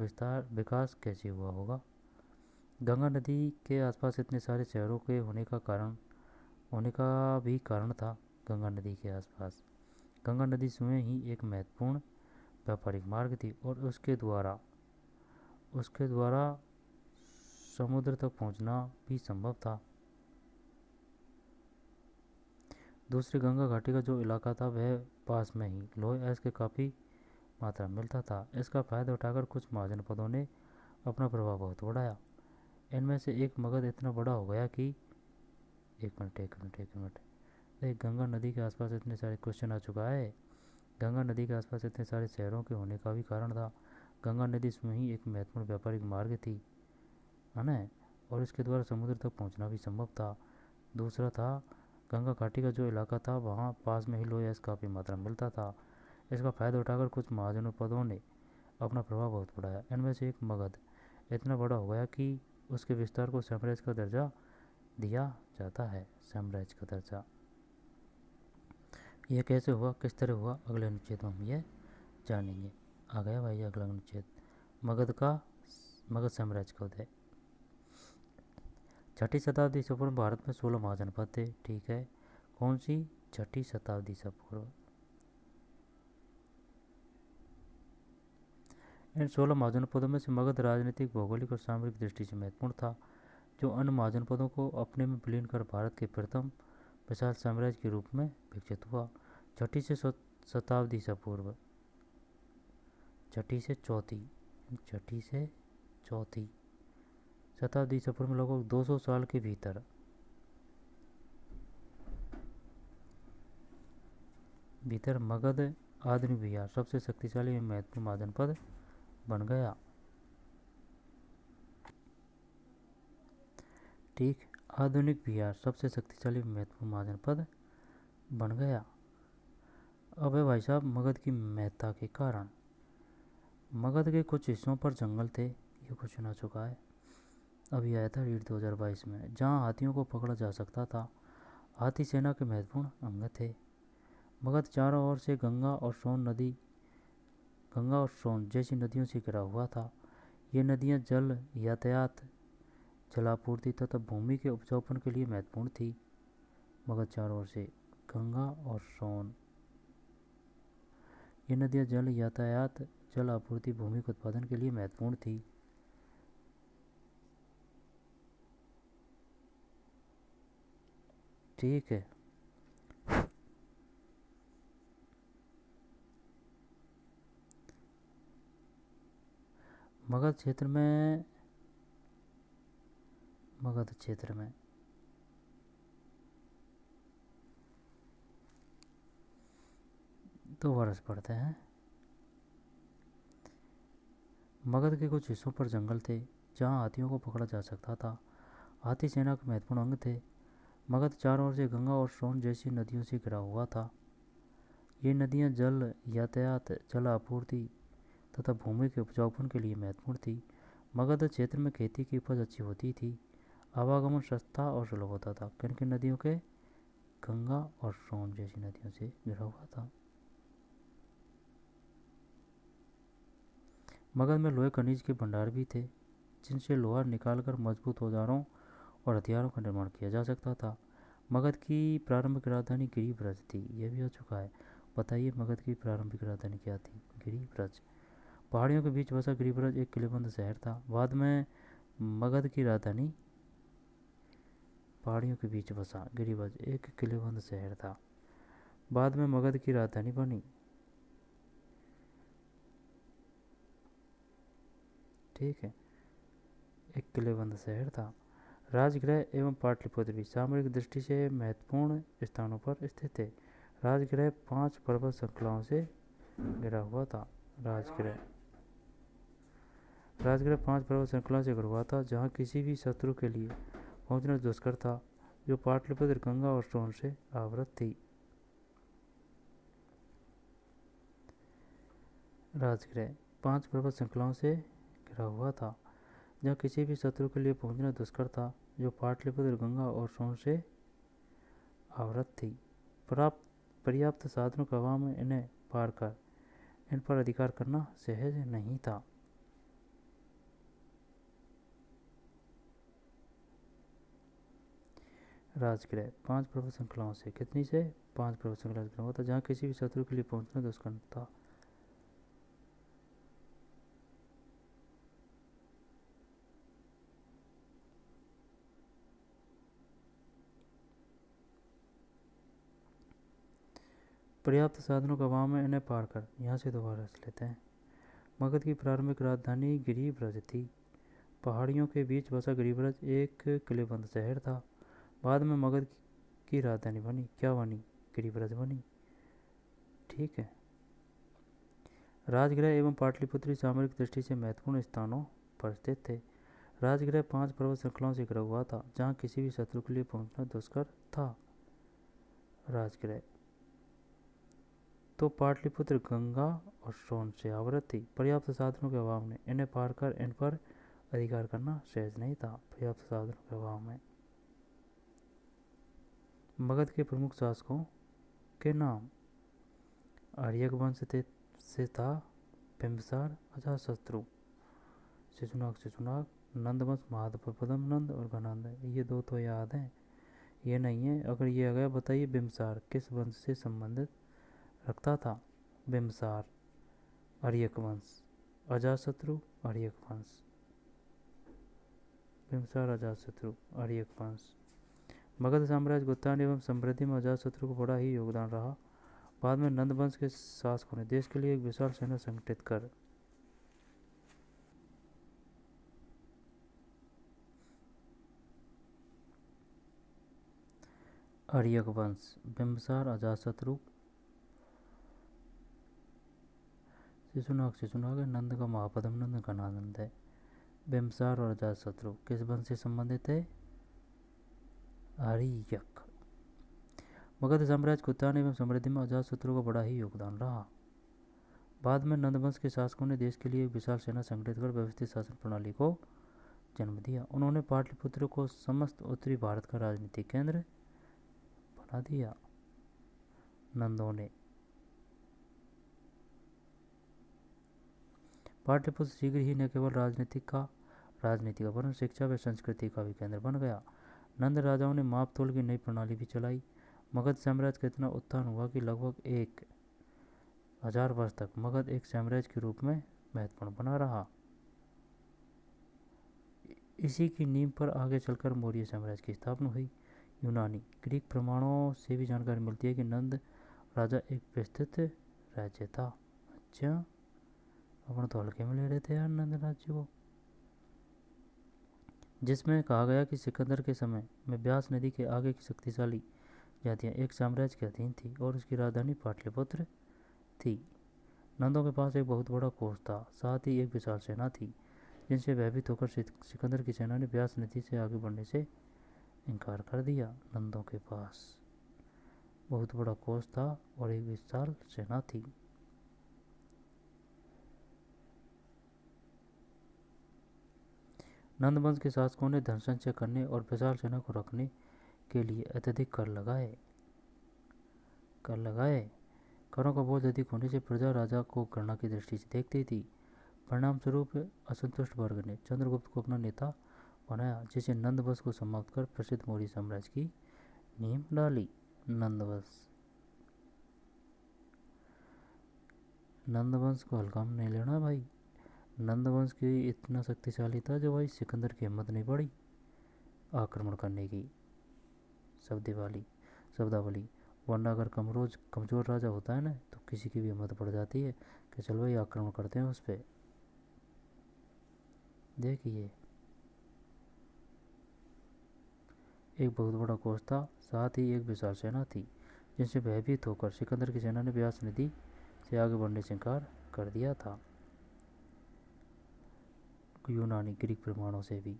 विकास कैसे हुआ होगा? गंगा नदी के आसपास इतने सारे शहरों के होने का भी कारण था। गंगा नदी के आसपास गंगा नदी स्वयं ही एक महत्वपूर्ण व्यापारिक मार्ग थी और उसके द्वारा समुद्र तक पहुंचना भी संभव था। दूसरी गंगा घाटी का जो इलाका था वह पास में ही लोहे अयस्क के काफ़ी मात्रा में मिलता था। इसका फ़ायदा उठाकर कुछ महाजन पदों ने अपना प्रभाव बहुत बढ़ाया। इनमें से एक मगध इतना बड़ा हो गया कि एक मिनट देख, गंगा नदी के आसपास इतने सारे क्वेश्चन आ चुका है। गंगा नदी के आसपास इतने सारे शहरों के होने का भी कारण था, गंगा नदी स्वयं ही एक महत्वपूर्ण व्यापारिक मार्ग थी, है ना, और इसके द्वारा समुद्र तक पहुंचना भी संभव था। दूसरा था, गंगा घाटी का जो इलाका था वहाँ पास में ही लोहे का काफ़ी मात्रा में मिलता था। इसका फ़ायदा उठाकर कुछ महाजनों पदों ने अपना प्रभाव बहुत बढ़ाया। इनमें से एक मगध इतना बड़ा हो गया कि उसके विस्तार को साम्राज्य का दर्जा दिया जाता है। साम्राज्य का दर्जा यह कैसे हुआ, किस तरह हुआ, अगले अनुच्छेद में हम ये जानेंगे। आ गया भाई अगला अनुच्छेद, मगध साम्राज्य का उदय। छठी शताब्दी से पूर्व भारत में 16 महाजनपद थे। ठीक है, कौन सी, छठी शताब्दी से पूर्व। इन 16 महाजनपदों में से मगध राजनीतिक, भौगोलिक और सामरिक दृष्टि से महत्वपूर्ण था, जो अन्य महाजनपदों को अपने में विलीन कर भारत के प्रथम विशाल साम्राज्य के रूप में विकसित हुआ। छठी से शताब्दी से पूर्व, छठी से चौथी शताब्दी से पूर्व लगभग 200 साल के भीतर मगध आधुनिक बिहार सबसे शक्तिशाली एवं महत्वपूर्ण महाजनपद बन गया। ठीक, आधुनिक बिहार सबसे शक्तिशाली महत्वपूर्ण महाजनपद बन गया। अब है भाई साहब मगध की महत्ता के कारण। मगध के कुछ हिस्सों पर जंगल थे, ये क्वेश्चन आ चुका है, अभी आया था रीड 2022 में, जहाँ हाथियों को पकड़ा जा सकता था। हाथी सेना के महत्वपूर्ण अंग थे। मगध चारों ओर से गंगा और सोन जैसी नदियों से घिरा हुआ था। ये नदियाँ जल यातायात, जलापूर्ति तथा भूमि के उपजाऊपन के लिए महत्वपूर्ण थी। मगध चारों ओर से गंगा और सोन, ये नदियाँ जल यातायात, जल आपूर्ति, भूमि के उत्पादन के लिए महत्वपूर्ण थी। ठीक है, मगध क्षेत्र में दो वर्ष पड़ते हैं। मगध के कुछ हिस्सों पर जंगल थे, जहाँ हाथियों को पकड़ा जा सकता था। हाथी सेना के महत्वपूर्ण अंग थे। मगध चारों ओर से गंगा और सोन जैसी नदियों से घिरा हुआ था। ये नदियाँ जल यातायात, जल आपूर्ति तथा भूमि के उपजाऊपन के लिए महत्वपूर्ण थी। मगध क्षेत्र में खेती की उपज अच्छी होती थी। आवागमन सस्ता और सुलभ होता था। किन किन नदियों के, गंगा और सोन जैसी नदियों से घिरा हुआ था। मगध में लोहे खनिज के भंडार भी थे, जिनसे लोहा निकालकर मजबूत औजारों और हथियारों का निर्माण किया जा सकता था। मगध की प्रारंभिक राजधानी गिरिब्रज थी, यह भी आ चुका है। बताइए मगध की प्रारंभिक राजधानी क्या थी, गिरिब्रज। पहाड़ियों के बीच बसा गिरिब्रज एक किलेबंद शहर था। बाद में मगध की राजधानी, पहाड़ियों के बीच बसा गिरिब्रज एक किलेबंद शहर था, बाद में मगध की राजधानी बनी। ठीक है, एक किलेबंद शहर था। राजगृह एवं पाटलिपुत्र भी सामरिक दृष्टि से महत्वपूर्ण स्थानों पर स्थित है। राजगृह 5 पर्वत श्रृंखलाओं से घिरा हुआ था। राजगृह 5 पर्वत श्रृंखलाओं से घिरा हुआ था, जहाँ किसी भी शत्रु के लिए पहुंचना दुष्कर था, जो पाटलिपुत्र, गंगा और सोन से आवृत थी। राजगृह 5 पर्वत श्रृंखलाओं से घिरा हुआ था, जहाँ किसी भी शत्रु के लिए पहुंचना दुष्कर था, जो पाटलिपुत्र, गंगा और सोन से आवृत थी। पर्याप्त साधनों के अभाव में इन्हें पार कर इन पर अधिकार करना सहज नहीं था। राजगृह 5 पर्वत श्रृंखलाओं से, कितनी से, 5 पर्वत श्रृंखला से घिरा हुआ था, जहाँ किसी भी शत्रु के लिए पहुंचना दुष्कर था। पर्याप्त साधनों का अभाव में इन्हें पार कर, यहाँ से दोबारा रच लेते हैं। मगध की प्रारंभिक राजधानी गिरिब्रज थी। पहाड़ियों के बीच बसा गिरिब्रज एक किलेबंद शहर था। बाद में मगध की राजधानी बनी। क्या बनी? गिरिब्रज बनी। ठीक है। राजगृह एवं पाटलिपुत्री सामरिक दृष्टि से महत्वपूर्ण स्थानों पर स्थित थे। राजगृह 5 पर्वत श्रृंखलाओं से घिरा हुआ था, जहाँ किसी भी शत्रु के लिए पहुंचना दुष्कर था। राजगृह तो पाटलिपुत्र गंगा और सोन से आवृत थी। पर्याप्त साधनों के अभाव में इन्हें पार कर इन पर अधिकार करना सहज नहीं था। पर्याप्त साधनों के अभाव में मगध के प्रमुख शासकों के नाम: आर्यक वंश से था बिंबिसार, अजातशत्रु, शिशुनाग, नंदवंश महापद्म नंद और घनंद। ये दो तो याद हैं, ये नहीं है। अगर ये आ गया बताइए बिंबिसार किस वंश से संबंधित रखता था? बिंबिसार आर्यक वंश, अजातशत्रु आर्यक वंश। बिंबिसार अजातशत्रु आर्यक वंश। मगध साम्राज्य को उत्थान एवं समृद्धि में अजातशत्रु को बड़ा ही योगदान रहा। बाद में नंद वंश के शासकों ने देश के लिए एक विशाल सेना संगठित कर आर्यक वंश, बिंबिसार, अजातशत्रु, शिशुनाग है, नंद का महापद्म नंद का नंद है। बिंबिसार और अजातशत्रु किस वंश से संबंधित है? आर्यक। मगध साम्राज्य को उत्थान एवं समृद्धि में अजातशत्रु का बड़ा ही योगदान रहा। बाद में नंदवंश के शासकों ने देश के लिए एक विशाल सेना संगठित कर व्यवस्थित शासन प्रणाली को जन्म दिया। उन्होंने पाटलिपुत्र को समस्त उत्तरी भारत का राजनीतिक केंद्र बना दिया। नंदों ने पाटलिपुत्र शीघ्र ही न केवल राजनीति का वरन शिक्षा व संस्कृति का भी केंद्र बन गया। नंद राजाओं ने माप तोल की नई प्रणाली भी चलाई। मगध साम्राज्य का इतना उत्थान हुआ कि लगभग 1000 वर्ष तक मगध एक साम्राज्य के रूप में महत्वपूर्ण बना रहा। इसी की नींव पर आगे चलकर मौर्य साम्राज्य की स्थापना हुई। यूनानी ग्रीक प्रमाणों से भी जानकारी मिलती है कि नंद राजा एक विस्तृत राज्य था। अच्छा, अपन तो हल्के में ले रहे थे यार नंद राज्य को, जिसमें कहा गया कि सिकंदर के समय में ब्यास नदी के आगे की शक्तिशाली जातियाँ एक साम्राज्य के अधीन थी और उसकी राजधानी पाटलिपुत्र थी। नंदों के पास एक बहुत बड़ा कोष था, साथ ही एक विशाल सेना थी, जिनसे भयभीत होकर सिकंदर की सेना ने ब्यास नदी से आगे बढ़ने से इनकार कर दिया। नंदों के पास बहुत बड़ा कोष था और एक विशाल सेना थी। नंद वंश के शासकों ने धन संचय करने और विशाल सेना को रखने के लिए अत्यधिक कर लगाए। करों का बोझ अधिक होने से प्रजा राजा को घृणा की दृष्टि से देखती थी। परिणाम स्वरूप असंतुष्ट वर्ग ने चंद्रगुप्त को अपना नेता बनाया, जिसे नंद वंश को समाप्त कर प्रसिद्ध मौर्य साम्राज्य की नींव डाली। नंद वंश को हल्का में नहीं लेना भाई। नंद वंश की इतना शक्तिशाली था जो भाई सिकंदर की हिम्मत नहीं पड़ी आक्रमण करने की। शब्दावली वरना अगर कमजोर राजा होता है ना तो किसी की भी हिम्मत पड़ जाती है कि चलो भाई आक्रमण करते हैं उस पर। देखिए, एक बहुत बड़ा कोष था, साथ ही एक विशाल सेना थी, जिनसे भयभीत होकर सिकंदर की सेना ने ब्यास नदी से आगे बढ़ने से इनकार कर दिया था। यूनानी ग्रीक प्रमाणों से भी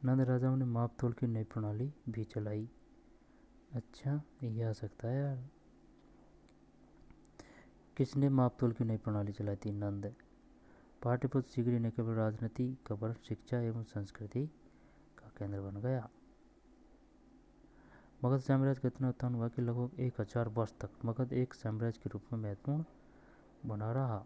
नंद राजाओं ने माप तोल की नई प्रणाली भी चलाई। अच्छा, ये आ सकता है यार। किसने माप तोल की नई प्रणाली चलाई थी? नंद। पाटलिपुत्र शीघ्र ने केवल राजनीति का वरन शिक्षा एवं संस्कृति का केंद्र बन गया। मगध साम्राज्य का इतना उत्थान हुआ कि लगभग 1000 वर्ष तक मगध एक साम्राज्य के रूप में महत्वपूर्ण बना रहा।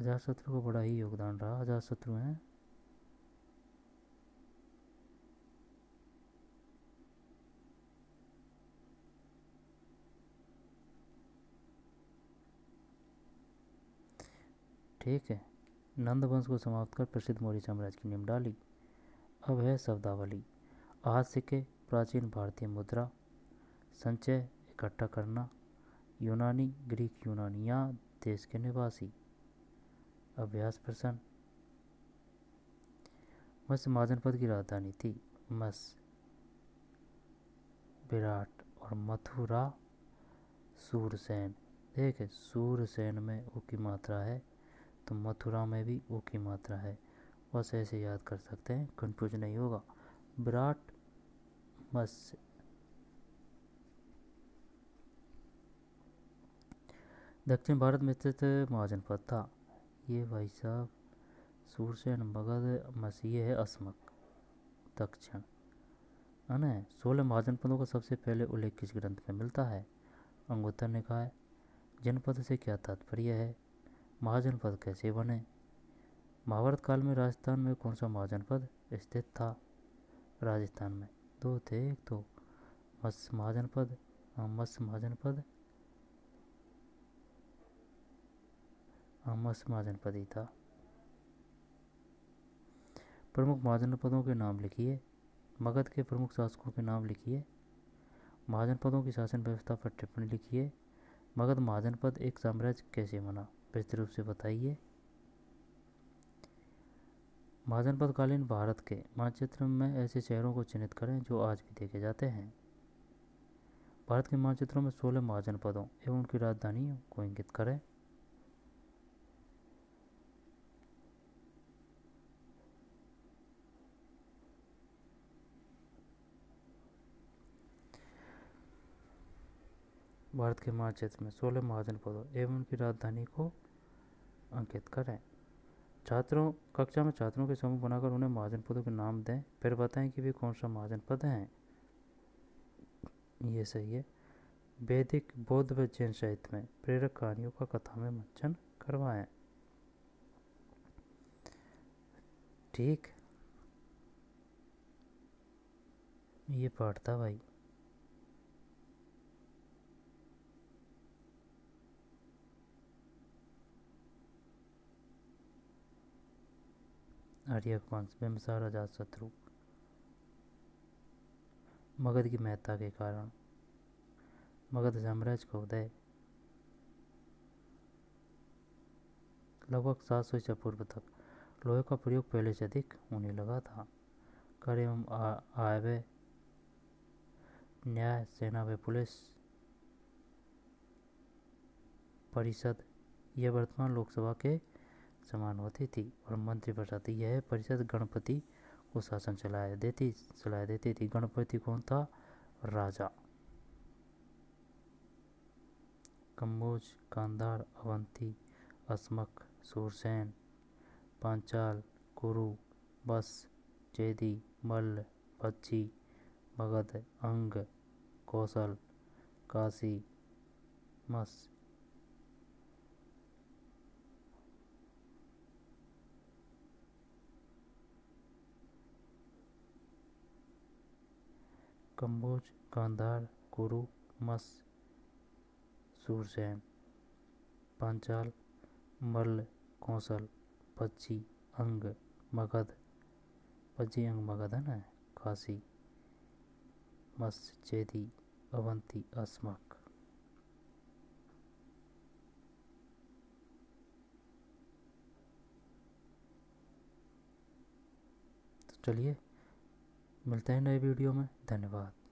अजातशत्रु को बड़ा ही योगदान रहा। अजातशत्रु हैं ठीक है। नंद वंश को समाप्त कर प्रसिद्ध मौर्य साम्राज्य की नींव डाली। अब है शब्दावली। आज सिक्के, प्राचीन भारतीय मुद्रा, संचय इकट्ठा करना, यूनानी ग्रीक यूनानिया देश के निवासी। अभ्यास प्रश्न। मत्स्य महाजनपद की राजधानी थी मत्स्य, विराट और मथुरा सूरसेन। देखे सूरसेन में ऊ की मात्रा है तो मथुरा में भी ऊ की मात्रा है, बस ऐसे याद कर सकते हैं, कंफ्यूज नहीं होगा। विराट मत्स्य। दक्षिण भारत में स्थित महाजनपद था ये भाई साहब सूरसेन, मगध, मसीह है असमक दक्षिण, है ना। 16 महाजनपदों का सबसे पहले उल्लेख किस ग्रंथ में मिलता है? अंगुत्तर निकाय। जनपद से क्या तात्पर्य है? महाजनपद कैसे बने? महाभारत काल में राजस्थान में कौन सा महाजनपद स्थित था? राजस्थान में दो थे, एक तो मत्स्य महाजनपद, मत्स्य महाजनपद, मत्स्य महाजनपद ही था। प्रमुख महाजनपदों के नाम लिखिए। मगध के प्रमुख शासकों के नाम लिखिए। महाजनपदों की शासन व्यवस्था पर टिप्पणी लिखिए। मगध महाजनपद एक साम्राज्य कैसे बना, विस्तृत रूप से बताइए। महाजनपद कालीन भारत के मानचित्र में ऐसे शहरों को चिन्हित करें जो आज भी देखे जाते हैं। भारत के मानचित्रों में 16 महाजनपदों एवं उनकी राजधानियों को इंगित करें। भारत के मानचित्र में 16 महाजनपदों एवं उनकी राजधानी को अंकित करें। छात्रों कक्षा में छात्रों के समूह बनाकर उन्हें महाजनपदों के नाम दें, फिर बताएं कि वे कौन सा महाजनपद हैं। ये सही है। वैदिक, बौद्ध व जैन साहित्य में प्रेरक कहानियों का कथा में मंचन करवाएं। ठीक, ये पाठ था भाई। आर्यक वंश, बिम्बिसार, अजातशत्रु। मगध की महत्ता के कारण, मगध साम्राज्य का उदय लगभग 700 ईसा पूर्व तक लोहे का प्रयोग पहले से अधिक होने लगा था। कर एवं आयव्यय, न्याय, सेना व पुलिस परिषद यह वर्तमान लोकसभा के समान होती थी और मंत्रिपरिषद यह परिषद गणपति को शासन सलाह देती थी। गणपति कौन था? राजा। कम्बोज, गांधार, अवंती, असमक, सूरसेन, पांचाल, कुरु, बस, चेदी, मल्ल, भज्जी, मगध, अंग, कौशल, काशी, मस। कम्बोज, गांधार, कुरु, मस, सूरसेन, पांचाल, मल्ल, कौशल, भज्जी, अंग, मगध, भज्जी अंग मगध है ना, काशी, मस, चेदी, अवंती, असमक। तो चलिए मिलते हैं नए वीडियो में। धन्यवाद।